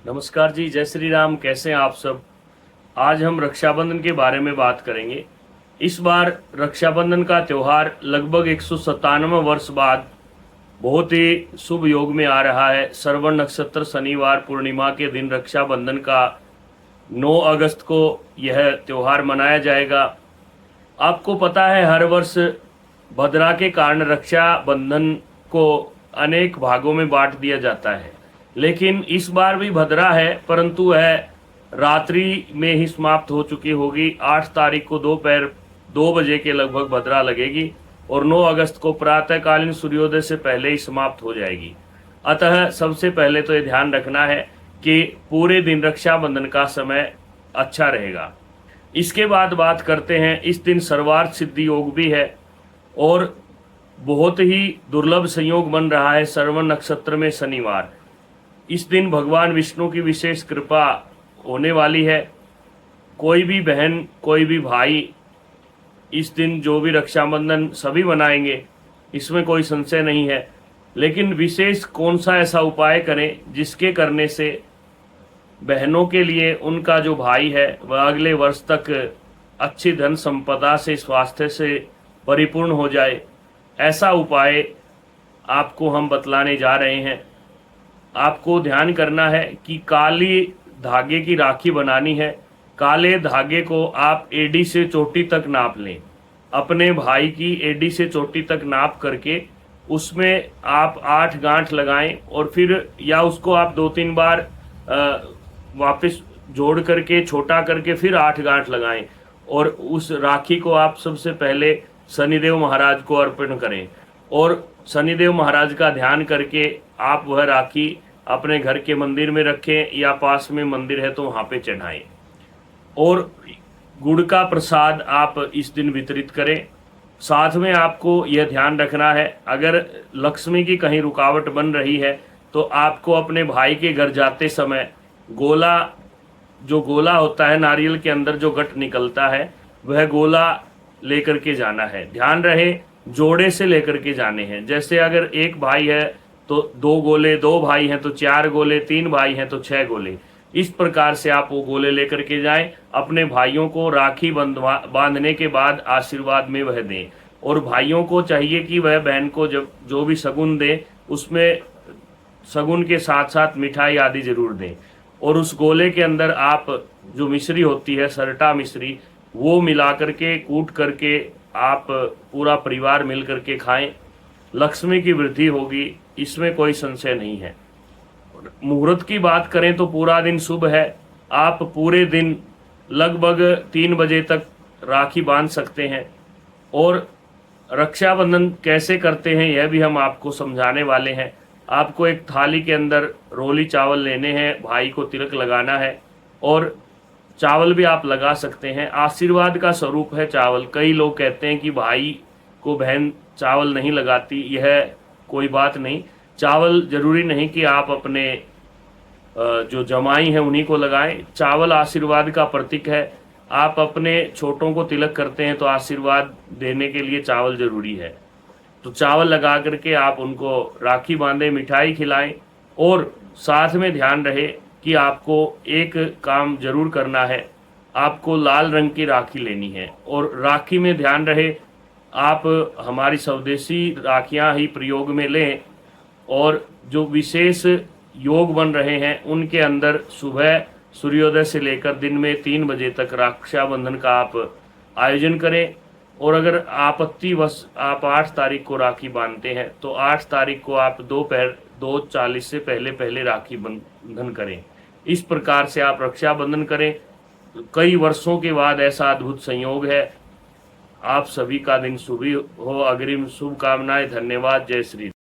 नमस्कार जी, जय श्री राम। कैसे हैं आप सब। आज हम रक्षाबंधन के बारे में बात करेंगे। इस बार रक्षाबंधन का त्यौहार लगभग 197 वर्ष बाद बहुत ही शुभ योग में आ रहा है। श्रवण नक्षत्र शनिवार पूर्णिमा के दिन रक्षाबंधन का 9 अगस्त को यह त्यौहार मनाया जाएगा। आपको पता है, हर वर्ष भद्रा के कारण रक्षा बंधन को अनेक भागों में बांट दिया जाता है, लेकिन इस बार भी भद्रा है, परंतु वह रात्रि में ही समाप्त हो चुकी होगी। 8 तारीख को दोपहर 2 बजे के लगभग भद्रा लगेगी और 9 अगस्त को प्रातःकालीन सूर्योदय से पहले ही समाप्त हो जाएगी। अतः सबसे पहले तो ये ध्यान रखना है कि पूरे दिन रक्षाबंधन का समय अच्छा रहेगा। इसके बाद बात करते हैं, इस दिन सर्वार्थ सिद्धि योग भी है और बहुत ही दुर्लभ संयोग बन रहा है। श्रवण नक्षत्र में शनिवार, इस दिन भगवान विष्णु की विशेष कृपा होने वाली है। कोई भी बहन, कोई भी भाई इस दिन जो भी रक्षाबंधन सभी मनाएंगे, इसमें कोई संशय नहीं है। लेकिन विशेष कौन सा ऐसा उपाय करें जिसके करने से बहनों के लिए उनका जो भाई है वह अगले वर्ष तक अच्छी धन संपदा से, स्वास्थ्य से परिपूर्ण हो जाए। ऐसा उपाय आपको हम बतलाने जा रहे हैं। आपको ध्यान करना है कि काली धागे की राखी बनानी है। काले धागे को आप एडी से चोटी तक नाप लें। अपने भाई की एडी से चोटी तक नाप करके उसमें आप 8 गांठ लगाएं और फिर या उसको आप 2-3 बार वापस जोड़ करके छोटा करके फिर 8 गांठ लगाएं और उस राखी को आप सबसे पहले शनिदेव महाराज को अर्पण करें और शनिदेव महाराज का ध्यान करके आप वह राखी अपने घर के मंदिर में रखें या पास में मंदिर है तो वहाँ पे चढ़ाएं। और गुड़ का प्रसाद आप इस दिन वितरित करें। साथ में आपको यह ध्यान रखना है, अगर लक्ष्मी की कहीं रुकावट बन रही है तो आपको अपने भाई के घर जाते समय गोला, जो गोला होता है नारियल के अंदर जो गट निकलता है, वह गोला लेकर के जाना है। ध्यान रहे जोड़े से लेकर के जाने हैं। जैसे अगर एक भाई है तो 2 गोले, 2 भाई हैं तो 4 गोले, 3 भाई हैं तो 6 गोले। इस प्रकार से आप वो गोले लेकर के जाएं। अपने भाइयों को राखी बांधने के बाद आशीर्वाद में वह दें और भाइयों को चाहिए कि वह बहन को जब जो भी शगुन दे उसमें शगुन के साथ साथ मिठाई आदि जरूर दें। और उस गोले के अंदर आप जो मिश्री होती है, सरटा मिश्री, वो मिला करके कूट करके आप पूरा परिवार मिल करके खाएं। लक्ष्मी की वृद्धि होगी, इसमें कोई संशय नहीं है। मुहूर्त की बात करें तो पूरा दिन शुभ है। आप पूरे दिन लगभग 3 बजे तक राखी बांध सकते हैं। और रक्षाबंधन कैसे करते हैं यह भी हम आपको समझाने वाले हैं। आपको एक थाली के अंदर रोली चावल लेने हैं, भाई को तिलक लगाना है और चावल भी आप लगा सकते हैं। आशीर्वाद का स्वरूप है चावल। कई लोग कहते हैं कि भाई को बहन चावल नहीं लगाती, यह कोई बात नहीं। चावल जरूरी नहीं कि आप अपने जो जमाई हैं उन्हीं को लगाएं। चावल आशीर्वाद का प्रतीक है। आप अपने छोटों को तिलक करते हैं तो आशीर्वाद देने के लिए चावल जरूरी है। तो चावल लगा करके आप उनको राखी बांधें, मिठाई खिलाएं। और साथ में ध्यान रहे कि आपको एक काम जरूर करना है, आपको लाल रंग की राखी लेनी है। और राखी में ध्यान रहे आप हमारी स्वदेशी राखियां ही प्रयोग में लें। और जो विशेष योग बन रहे हैं उनके अंदर सुबह सूर्योदय से लेकर दिन में 3 बजे तक रक्षाबंधन का आप आयोजन करें। और अगर आपत्तिवश आप 8 तारीख को राखी बांधते हैं तो 8 तारीख को आप दोपहर 2:40 से पहले पहले राखी बंधन करें। इस प्रकार से आप रक्षाबंधन करें। कई वर्षों के बाद ऐसा अद्भुत संयोग है। आप सभी का दिन शुभ हो। अग्रिम शुभकामनाएं। धन्यवाद। जय श्री राम।